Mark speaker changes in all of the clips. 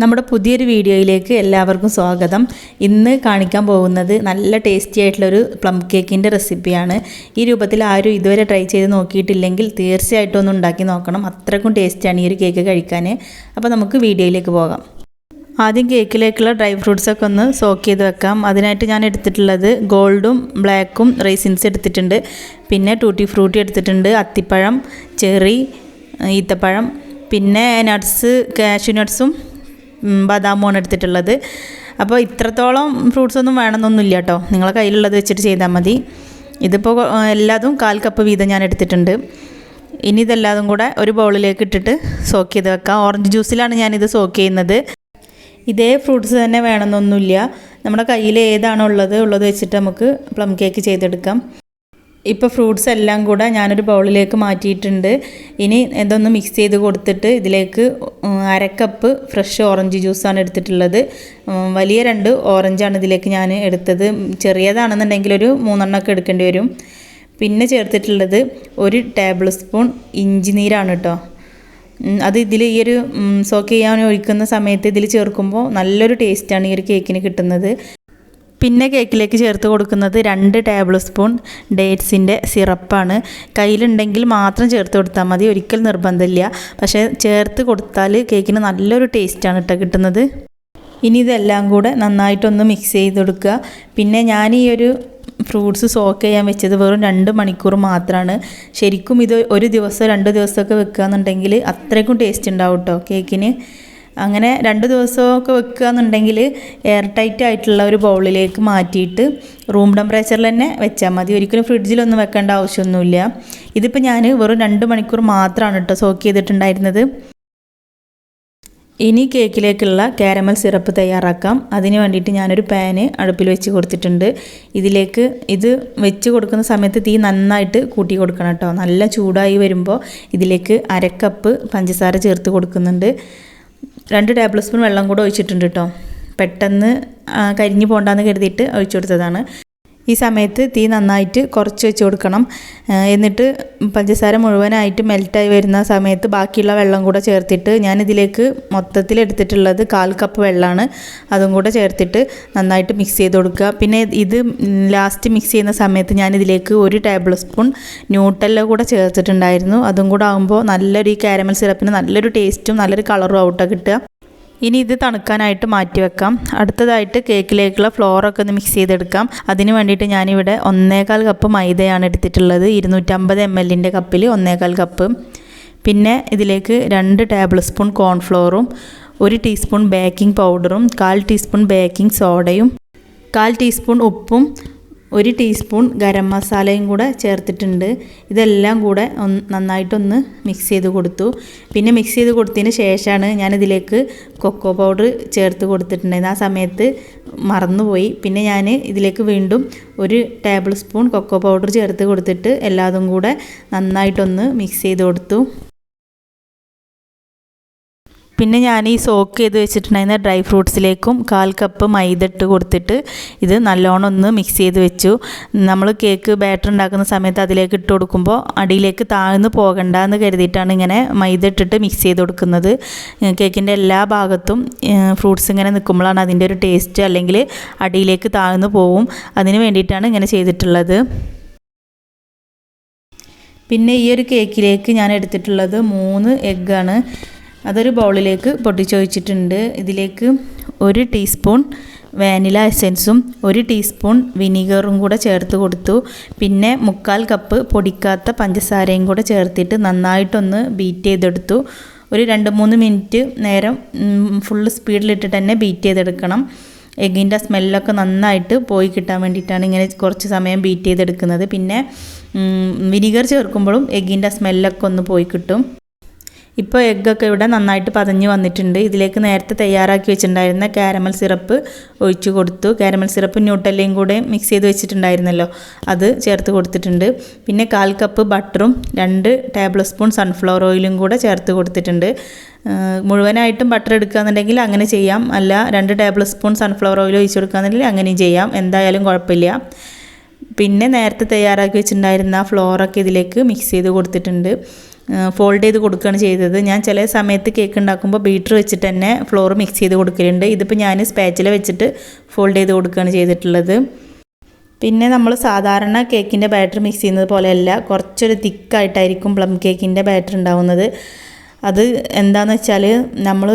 Speaker 1: നമ്മുടെ പുതിയൊരു വീഡിയോയിലേക്ക് എല്ലാവർക്കും സ്വാഗതം. ഇന്ന് കാണിക്കാൻ പോകുന്നത് നല്ല ടേസ്റ്റി ആയിട്ടുള്ളൊരു പ്ലം കേക്കിൻ്റെ റെസിപ്പിയാണ്. ഈ രൂപത്തിൽ ആരും ഇതുവരെ ട്രൈ ചെയ്ത് നോക്കിയിട്ടില്ലെങ്കിൽ തീർച്ചയായിട്ടും ഒന്ന് ഉണ്ടാക്കി നോക്കണം. അത്രയ്ക്കും ടേസ്റ്റിയാണ് ഈ ഒരു കേക്ക് കഴിക്കാൻ. അപ്പോൾ നമുക്ക് വീഡിയോയിലേക്ക് പോകാം. ആദ്യം കേക്കിലേക്കുള്ള ഡ്രൈ ഫ്രൂട്ട്സൊക്കെ ഒന്ന് സോക്ക് ചെയ്ത് വെക്കാം. അതിനായിട്ട് ഞാൻ എടുത്തിട്ടുള്ളത് ഗോൾഡും ബ്ലാക്കും റൈസിൻസ് എടുത്തിട്ടുണ്ട്. പിന്നെ ടൂട്ടി ഫ്രൂട്ടി എടുത്തിട്ടുണ്ട്, അത്തിപ്പഴം, ചെറി, ഈത്തപ്പഴം, പിന്നെ നട്ട്സ്, കാഷ്യൂ നട്ട്സും ബദാമുമാണ് എടുത്തിട്ടുള്ളത്. അപ്പോൾ ഇത്രത്തോളം ഫ്രൂട്ട്സൊന്നും വേണമെന്നൊന്നുമില്ല കേട്ടോ, നിങ്ങളെ കയ്യിലുള്ളത് വെച്ചിട്ട് ചെയ്താൽ മതി. ഇതിപ്പോൾ എല്ലാതും 1/4 കപ്പ് വീതം ഞാൻ എടുത്തിട്ടുണ്ട്. ഇനി ഇതെല്ലാതും കൂടെ ഒരു ബൗളിലേക്ക് ഇട്ടിട്ട് സോക്ക് ചെയ്ത് വെക്കാം. ഓറഞ്ച് ജ്യൂസിലാണ് ഞാനിത് സോക്ക് ചെയ്യുന്നത്. ഇതേ ഫ്രൂട്ട്സ് തന്നെ വേണമെന്നൊന്നുമില്ല, നമ്മുടെ കയ്യിൽ ഏതാണോ ഉള്ളത് വെച്ചിട്ട് നമുക്ക് പ്ലം കേക്ക് ചെയ്തെടുക്കാം. ഇപ്പോൾ ഫ്രൂട്ട്സ് എല്ലാം കൂടെ ഞാനൊരു ബൗളിലേക്ക് മാറ്റിയിട്ടുണ്ട്. ഇനി ഇതൊന്ന് മിക്സ് ചെയ്ത് കൊടുത്തിട്ട് ഇതിലേക്ക് 1/2 കപ്പ് ഫ്രഷ് ഓറഞ്ച് ജ്യൂസാണ് എടുത്തിട്ടുള്ളത്. വലിയ 2 ഓറഞ്ചാണ് ഇതിലേക്ക് ഞാൻ എടുത്തത്. ചെറിയതാണെന്നുണ്ടെങ്കിൽ ഒരു 3 എണ്ണമൊക്കെ എടുക്കേണ്ടി വരും. പിന്നെ ചേർത്തിട്ടുള്ളത് 1 ടേബിൾ സ്പൂൺ ഇഞ്ചി നീരാണ് കേട്ടോ. അത് ഇതിൽ ഈ ഒരു സോക്ക് ചെയ്യാൻ ഒഴിക്കുന്ന സമയത്ത് ഇതിൽ ചേർക്കുമ്പോൾ നല്ലൊരു ടേസ്റ്റാണ് ഈ ഒരു കേക്കിന് കിട്ടുന്നത്. പിന്നെ കേക്കിലേക്ക് ചേർത്ത് കൊടുക്കുന്നത് 2 ടേബിൾ സ്പൂൺ ഡേറ്റ്സിൻ്റെ സിറപ്പാണ്. കയ്യിലുണ്ടെങ്കിൽ മാത്രം ചേർത്ത് കൊടുത്താൽ മതി, ഒരിക്കൽ നിർബന്ധമില്ല. പക്ഷേ ചേർത്ത് കൊടുത്താൽ കേക്കിന് നല്ലൊരു ടേസ്റ്റാണ് കേട്ടോ കിട്ടുന്നത്. ഇനി ഇതെല്ലാം കൂടെ നന്നായിട്ടൊന്ന് മിക്സ് ചെയ്ത് കൊടുക്കുക. പിന്നെ ഞാൻ ഈ ഒരു ഫ്രൂട്ട്സ് സോക്ക് ചെയ്യാൻ വെച്ചത് വെറും 2 മണിക്കൂർ മാത്രമാണ്. ശരിക്കും ഇത് ഒരു ദിവസം 2 ദിവസമൊക്കെ വെക്കുകയെന്നുണ്ടെങ്കിൽ അത്രയ്ക്കും ടേസ്റ്റ് ഉണ്ടാവും കേട്ടോ കേക്കിന്. അങ്ങനെ 2 ദിവസമൊക്കെ വെക്കുകയെന്നുണ്ടെങ്കിൽ എയർ ടൈറ്റ് ആയിട്ടുള്ള ഒരു ബൗളിലേക്ക് മാറ്റിയിട്ട് റൂം ടെമ്പറേച്ചറിൽ തന്നെ വെച്ചാൽ മതി. ഒരിക്കലും ഫ്രിഡ്ജിലൊന്നും വെക്കേണ്ട ആവശ്യമൊന്നുമില്ല. ഇതിപ്പോൾ ഞാൻ വെറും 2 മണിക്കൂർ മാത്രമാണ് കേട്ടോ സോക്ക് ചെയ്തിട്ടുണ്ടായിരുന്നത്. ഇനി കേക്കിലേക്കുള്ള കാരമൽ സിറപ്പ് തയ്യാറാക്കാം. അതിന് വേണ്ടിയിട്ട് ഞാനൊരു പാന് അടുപ്പിൽ വെച്ച് കൊടുത്തിട്ടുണ്ട്. ഇതിലേക്ക് ഇത് വെച്ച് കൊടുക്കുന്ന സമയത്ത് തീ നന്നായിട്ട് കൂട്ടി കൊടുക്കണം കേട്ടോ. നല്ല ചൂടായി വരുമ്പോൾ ഇതിലേക്ക് 1/2 കപ്പ് പഞ്ചസാര ചേർത്ത് കൊടുക്കുന്നുണ്ട്. 2 ടേബിൾ സ്പൂൺ വെള്ളം കൂടെ ഒഴിച്ചിട്ടുണ്ട് കേട്ടോ. പെട്ടെന്ന് കരിഞ്ഞു പോകണ്ടെന്ന് കരുതിയിട്ട് ഒഴിച്ചു കൊടുത്തതാണ്. ഈ സമയത്ത് തീ നന്നായിട്ട് കുറച്ച് വെച്ച് കൊടുക്കണം. എന്നിട്ട് പഞ്ചസാര മുഴുവനായിട്ട് മെൽറ്റായി വരുന്ന സമയത്ത് ബാക്കിയുള്ള വെള്ളം കൂടെ ചേർത്തിട്ട് ഞാനിതിലേക്ക് മൊത്തത്തിൽ എടുത്തിട്ടുള്ളത് 1/4 കപ്പ് വെള്ളമാണ്. അതും കൂടെ ചേർത്തിട്ട് നന്നായിട്ട് മിക്സ് ചെയ്ത് കൊടുക്കുക. പിന്നെ ഇത് ലാസ്റ്റ് മിക്സ് ചെയ്യുന്ന സമയത്ത് ഞാനിതിലേക്ക് 1 ടേബിൾ സ്പൂൺ ന്യൂട്ടെല്ല കൂടെ ചേർത്തിട്ടുണ്ടായിരുന്നു. അതും കൂടെ ആകുമ്പോൾ നല്ലൊരു ഈ കാരമൽ സിറപ്പിന് നല്ലൊരു ടേസ്റ്റും നല്ലൊരു കളറും ഔട്ടാണ് കിട്ടുക. ഇനി ഇത് തണുക്കാനായിട്ട് മാറ്റി വെക്കാം. അടുത്തതായിട്ട് കേക്കിലേക്കുള്ള ഫ്ലോറൊക്കെ ഒന്ന് മിക്സ് ചെയ്തെടുക്കാം. അതിന് വേണ്ടിയിട്ട് ഞാനിവിടെ 1/4 കപ്പ് മൈദയാണ് എടുത്തിട്ടുള്ളത്. 250 ml കപ്പിൽ 1/4 കപ്പ്. പിന്നെ ഇതിലേക്ക് 2 ടേബിൾ സ്പൂൺ കോൺഫ്ലോറും 1 ടീസ്പൂൺ ബേക്കിംഗ് പൗഡറും 1/4 ടീസ്പൂൺ ബേക്കിംഗ് സോഡയും 1/4 ടീസ്പൂൺ ഉപ്പും 1 ടീസ്പൂൺ ഗരം മസാലയും കൂടെ ചേർത്തിട്ടുണ്ട്. ഇതെല്ലാം കൂടെ നന്നായിട്ടൊന്ന് മിക്സ് ചെയ്ത് കൊടുത്തു. പിന്നെ മിക്സ് ചെയ്ത് കൊടുത്തതിന് ശേഷമാണ് ഞാനിതിലേക്ക് കൊക്കോ പൗഡർ ചേർത്ത് കൊടുത്തിട്ടുണ്ടായിരുന്നു. ആ സമയത്ത് മറന്നുപോയി. പിന്നെ ഞാൻ ഇതിലേക്ക് വീണ്ടും 1 ടേബിൾ സ്പൂൺ കൊക്കോ പൗഡർ ചേർത്ത് കൊടുത്തിട്ട് എല്ലാതും കൂടെ നന്നായിട്ടൊന്ന് മിക്സ് ചെയ്ത് കൊടുത്തു. പിന്നെ ഞാൻ ഈ സോക്ക് ചെയ്ത് വെച്ചിട്ടുണ്ടായിരുന്ന ഡ്രൈ ഫ്രൂട്ട്സിലേക്കും 1/4 കപ്പ് മൈദ ഇട്ട് കൊടുത്തിട്ട് ഇത് നല്ലോണം ഒന്ന് മിക്സ് ചെയ്ത് വെച്ചു. നമ്മൾ കേക്ക് ബാറ്റർ ഉണ്ടാക്കുന്ന സമയത്ത് അതിലേക്ക് ഇട്ട് കൊടുക്കുമ്പോൾ അടിയിലേക്ക് താഴ്ന്നു പോകണ്ടെന്ന് കരുതിയിട്ടാണ് ഇങ്ങനെ മൈദ ഇട്ടിട്ട് മിക്സ് ചെയ്ത് കൊടുക്കുന്നത്. കേക്കിൻ്റെ എല്ലാ ഭാഗത്തും ഫ്രൂട്ട്സ് ഇങ്ങനെ നിൽക്കുമ്പോഴാണ് അതിൻ്റെ ഒരു ടേസ്റ്റ്, അല്ലെങ്കിൽ അടിയിലേക്ക് താഴ്ന്നു പോവും. അതിന് വേണ്ടിയിട്ടാണ് ഇങ്ങനെ ചെയ്തിട്ടുള്ളത്. പിന്നെ ഈ ഒരു കേക്കിലേക്ക് ഞാൻ എടുത്തിട്ടുള്ളത് 3 എഗ്ഗാണ്. അതൊരു ബൗളിലേക്ക് പൊട്ടിച്ചൊഴിച്ചിട്ടുണ്ട്. ഇതിലേക്ക് 1 ടീസ്പൂൺ വാനില എസൻസും 1 ടീസ്പൂൺ വിനീഗറും കൂടെ ചേർത്ത് കൊടുത്തു. പിന്നെ 1/4 കപ്പ് പൊടിക്കാത്ത പഞ്ചസാരയും കൂടെ ചേർത്തിട്ട് നന്നായിട്ടൊന്ന് ബീറ്റ് ചെയ്തെടുത്തു. ഒരു 2-3 മിനിറ്റ് നേരം ഫുള്ള് സ്പീഡിലിട്ടിട്ട് തന്നെ ബീറ്റ് ചെയ്തെടുക്കണം. എഗ്ഗിൻ്റെ സ്മെല്ലൊക്കെ നന്നായിട്ട് പോയി കിട്ടാൻ വേണ്ടിയിട്ടാണ് ഇങ്ങനെ കുറച്ച് സമയം ബീറ്റ് ചെയ്തെടുക്കുന്നത്. പിന്നെ വിനീഗർ ചേർക്കുമ്പോഴും എഗ്ഗിൻ്റെ സ്മെല്ലൊക്കെ ഒന്ന് പോയി കിട്ടും. ഇപ്പോൾ എഗ്ഗൊക്കെ ഇവിടെ നന്നായിട്ട് പതഞ്ഞ് വന്നിട്ടുണ്ട്. ഇതിലേക്ക് നേരത്തെ തയ്യാറാക്കി വെച്ചിട്ടുണ്ടായിരുന്ന കാരമൽ സിറപ്പ് ഒഴിച്ചു കൊടുത്തു. കാരമൽ സിറപ്പ് ന്യൂട്ടെല്ലയും കൂടെ മിക്സ് ചെയ്ത് വെച്ചിട്ടുണ്ടായിരുന്നല്ലോ, അത് ചേർത്ത് കൊടുത്തിട്ടുണ്ട്. പിന്നെ 1/4 കപ്പ് ബട്ടറും 2 ടേബിൾ സ്പൂൺ സൺഫ്ലവർ ഓയിലും കൂടെ ചേർത്ത് കൊടുത്തിട്ടുണ്ട്. മുഴുവനായിട്ടും ബട്ടർ എടുക്കുകയെന്നുണ്ടെങ്കിൽ അങ്ങനെ ചെയ്യാം, അല്ല 2 ടേബിൾ സ്പൂൺ സൺഫ്ലവർ ഓയിൽ ഒഴിച്ച് കൊടുക്കുകയെന്നുണ്ടെങ്കിൽ അങ്ങനെയും ചെയ്യാം, എന്തായാലും കുഴപ്പമില്ല. പിന്നെ നേരത്തെ തയ്യാറാക്കി വെച്ചിട്ടുണ്ടായിരുന്ന ഫ്ലോറൊക്കെ ഇതിലേക്ക് മിക്സ് ചെയ്ത് കൊടുത്തിട്ടുണ്ട്. ഫോൾഡ് ചെയ്ത് കൊടുക്കുകയാണ് ചെയ്തത്. ഞാൻ ചില സമയത്ത് കേക്ക് ഉണ്ടാക്കുമ്പോൾ ബീറ്റർ വെച്ചിട്ട് തന്നെ ഫ്ലോർ മിക്സ് ചെയ്ത് കൊടുക്കലുണ്ട്. ഇതിപ്പോൾ ഞാൻ സ്പാച്ചില വെച്ചിട്ട് ഫോൾഡ് ചെയ്ത് കൊടുക്കുകയാണ് ചെയ്തിട്ടുള്ളത്. പിന്നെ നമ്മൾ സാധാരണ കേക്കിൻ്റെ ബാറ്റർ മിക്സ് ചെയ്യുന്നത് പോലെയല്ല, കുറച്ചൊരു തിക്കായിട്ടായിരിക്കും പ്ലം കേക്കിൻ്റെ ബാറ്റർ ഉണ്ടാവുന്നത്. അത് എന്താണെന്ന് വെച്ചാൽ നമ്മൾ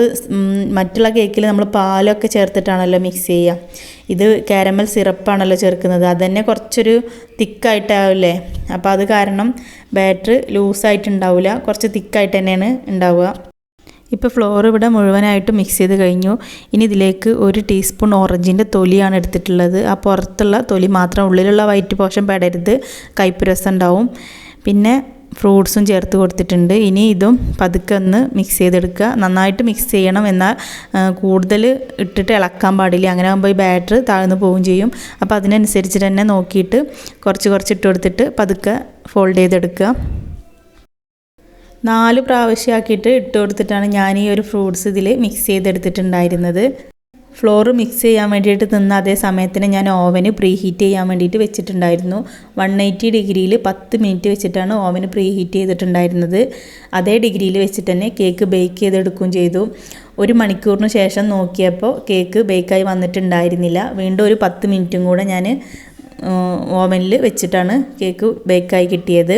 Speaker 1: മറ്റുള്ള കേക്കിൽ നമ്മൾ പാലൊക്കെ ചേർത്തിട്ടാണല്ലോ മിക്സ് ചെയ്യുക. ഇത് കാരമൽ സിറപ്പാണല്ലോ ചേർക്കുന്നത്, അതുതന്നെ കുറച്ചൊരു തിക്കായിട്ടാവില്ലേ. അപ്പോൾ അത് കാരണം ബാറ്റർ ലൂസായിട്ടുണ്ടാവില്ല, കുറച്ച് തിക്കായിട്ട് തന്നെയാണ് ഉണ്ടാവുക. ഇപ്പോൾ ഫ്ലോർ ഇവിടെ മുഴുവനായിട്ട് മിക്സ് ചെയ്ത് കഴിഞ്ഞു. ഇനി ഇതിലേക്ക് 1 ടീസ്പൂൺ ഓറഞ്ചിൻ്റെ തൊലിയാണ് എടുത്തിട്ടുള്ളത്. ആ പുറത്തുള്ള തൊലി മാത്രം, ഉള്ളിലുള്ള വൈറ്റ് പോർഷൻ പെടരുത്, കയ്പ്പ് രസം ഉണ്ടാവും. പിന്നെ ഫ്രൂട്ട്സും ചേർത്ത് കൊടുത്തിട്ടുണ്ട്. ഇനി ഇതും പതുക്കെ ഒന്ന് മിക്സ് ചെയ്തെടുക്കുക. നന്നായിട്ട് മിക്സ് ചെയ്യണം, എന്നാൽ കൂടുതൽ ഇട്ടിട്ട് ഇളക്കാൻ പാടില്ല. അങ്ങനെ ആകുമ്പോൾ ഈ ബാറ്റർ താഴ്ന്നു പോവുകയും ചെയ്യും. അപ്പോൾ അതിനനുസരിച്ച് തന്നെ നോക്കിയിട്ട് കുറച്ച് ഇട്ട് കൊടുത്തിട്ട് പതുക്കെ ഫോൾഡ് ചെയ്തെടുക്കുക. 4 പ്രാവശ്യമാക്കിയിട്ട് ഇട്ട് കൊടുത്തിട്ടാണ് ഞാൻ ഈ ഒരു ഫ്രൂട്ട്സ് ഇതിൽ മിക്സ് ചെയ്തെടുത്തിട്ടുണ്ടായിരുന്നത്. ഫ്ലോർ മിക്സ് ചെയ്യാൻ വേണ്ടിയിട്ട് നിന്ന അതേ സമയത്തിന് ഞാൻ ഓവന് പ്രീ ഹീറ്റ് ചെയ്യാൻ വേണ്ടിയിട്ട് വെച്ചിട്ടുണ്ടായിരുന്നു. 180 ഡിഗ്രിയിൽ 10 മിനിറ്റ് വെച്ചിട്ടാണ് ഓവന് പ്രീ ഹീറ്റ് ചെയ്തിട്ടുണ്ടായിരുന്നത്. അതേ ഡിഗ്രിയിൽ വെച്ചിട്ട് തന്നെ കേക്ക് ബേക്ക് ചെയ്തെടുക്കുകയും ചെയ്തു. 1 മണിക്കൂറിന് ശേഷം നോക്കിയപ്പോൾ കേക്ക് ബേക്കായി വന്നിട്ടുണ്ടായിരുന്നില്ല. വീണ്ടും ഒരു 10 മിനിറ്റും കൂടെ ഞാൻ ഓവനിൽ വെച്ചിട്ടാണ് കേക്ക് ബേക്കായി കിട്ടിയത്.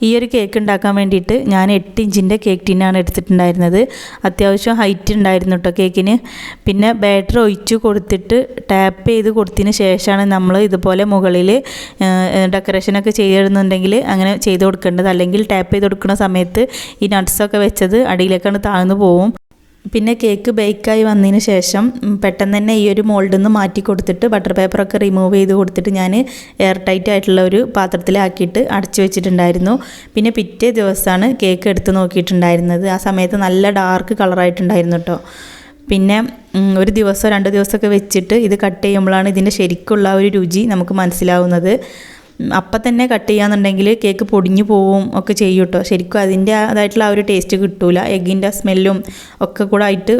Speaker 1: ഈ ഒരു കേക്ക് ഉണ്ടാക്കാൻ വേണ്ടിയിട്ട് ഞാൻ 8 ഇഞ്ചിൻ്റെ കേക്ക് ടിന്നാണ് എടുത്തിട്ടുണ്ടായിരുന്നത്. അത്യാവശ്യം ഹൈറ്റ് ഉണ്ടായിരുന്നു കേട്ടോ കേക്കിന്. പിന്നെ ബാറ്റർ ഒഴിച്ച് കൊടുത്തിട്ട് ടാപ്പ് ചെയ്ത് കൊടുത്തതിന് ശേഷമാണ് നമ്മൾ ഇതുപോലെ മുകളിൽ ഡെക്കറേഷനൊക്കെ ചെയ്യുന്നുണ്ടെങ്കിൽ അങ്ങനെ ചെയ്ത് കൊടുക്കേണ്ടത്. അല്ലെങ്കിൽ ടാപ്പ് ചെയ്ത് കൊടുക്കുന്ന സമയത്ത് ഈ നട്ട്സൊക്കെ വെച്ചത് അടിയിലേക്കാണ് താഴ്ന്നു പോവും. പിന്നെ കേക്ക് ബേക്കായി വന്നതിന് ശേഷം പെട്ടെന്ന് തന്നെ ഈ ഒരു മോൾഡിൽ നിന്ന് മാറ്റി കൊടുത്തിട്ട് ബട്ടർ പേപ്പറൊക്കെ റിമൂവ് ചെയ്ത് കൊടുത്തിട്ട് ഞാൻ എയർ ടൈറ്റ് ആയിട്ടുള്ള ഒരു പാത്രത്തിലാക്കിയിട്ട് അടച്ചു വെച്ചിട്ടുണ്ടായിരുന്നു. പിന്നെ പിറ്റേ ദിവസമാണ് കേക്ക് എടുത്ത് നോക്കിയിട്ടുണ്ടായിരുന്നത്. ആ സമയത്ത് നല്ല ഡാർക്ക് കളറായിട്ടുണ്ടായിരുന്നു കേട്ടോ. പിന്നെ 1 ദിവസം 2 ദിവസമൊക്കെ വെച്ചിട്ട് ഇത് കട്ട് ചെയ്യുമ്പോഴാണ് ഇതിൻ്റെ ശരിക്കുള്ള ഒരു രുചി നമുക്ക് മനസ്സിലാവുന്നത്. അപ്പം തന്നെ കട്ട് ചെയ്യാന്നുണ്ടെങ്കിൽ കേക്ക് പൊടിഞ്ഞു പോവും ഒക്കെ ചെയ്യും കേട്ടോ. ശരിക്കും അതിൻ്റെ അതായിട്ടുള്ള ആ ഒരു ടേസ്റ്റ് കിട്ടൂല. എഗ്ഗിൻ്റെ സ്മെല്ലും ഒക്കെ കൂടെ ആയിട്ട്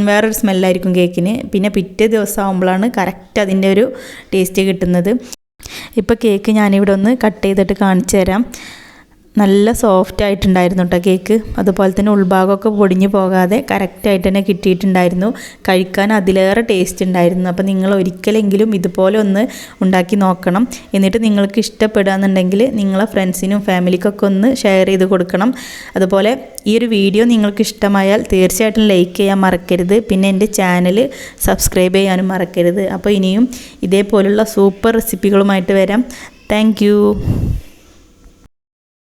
Speaker 1: വേറൊരു സ്മെല്ലായിരിക്കും കേക്കിന്. പിന്നെ പിറ്റേ ദിവസം ആകുമ്പോഴാണ് കറക്റ്റ് അതിൻ്റെ ഒരു ടേസ്റ്റ് കിട്ടുന്നത്. ഇപ്പോൾ കേക്ക് ഞാനിവിടെ ഒന്ന് കട്ട് ചെയ്തിട്ട് കാണിച്ചു തരാം. നല്ല സോഫ്റ്റ് ആയിട്ടുണ്ടായിരുന്നു കേട്ടോ കേക്ക്. അതുപോലെ തന്നെ ഉൾഭാഗമൊക്കെ പൊടിഞ്ഞു പോകാതെ കറക്റ്റായിട്ട് തന്നെ കിട്ടിയിട്ടുണ്ടായിരുന്നു. കഴിക്കാൻ അതിലേറെ ടേസ്റ്റ് ഉണ്ടായിരുന്നു. അപ്പോൾ നിങ്ങൾ ഒരിക്കലെങ്കിലും ഇതുപോലെ ഒന്ന് ഉണ്ടാക്കി നോക്കണം. എന്നിട്ട് നിങ്ങൾക്ക് ഇഷ്ടപ്പെടുകയെന്നുണ്ടെങ്കിൽ നിങ്ങളെ ഫ്രണ്ട്സിനും ഫാമിലിക്കൊക്കെ ഒന്ന് ഷെയർ ചെയ്ത് കൊടുക്കണം. അതുപോലെ ഈ ഒരു വീഡിയോ നിങ്ങൾക്ക് ഇഷ്ടമായാൽ തീർച്ചയായിട്ടും ലൈക്ക് ചെയ്യാൻ മറക്കരുത്. പിന്നെ എൻ്റെ ചാനൽ സബ്സ്ക്രൈബ് ചെയ്യാനും മറക്കരുത്. അപ്പോൾ ഇനിയും ഇതേപോലുള്ള സൂപ്പർ റെസിപ്പികളുമായിട്ട് വരാം. താങ്ക്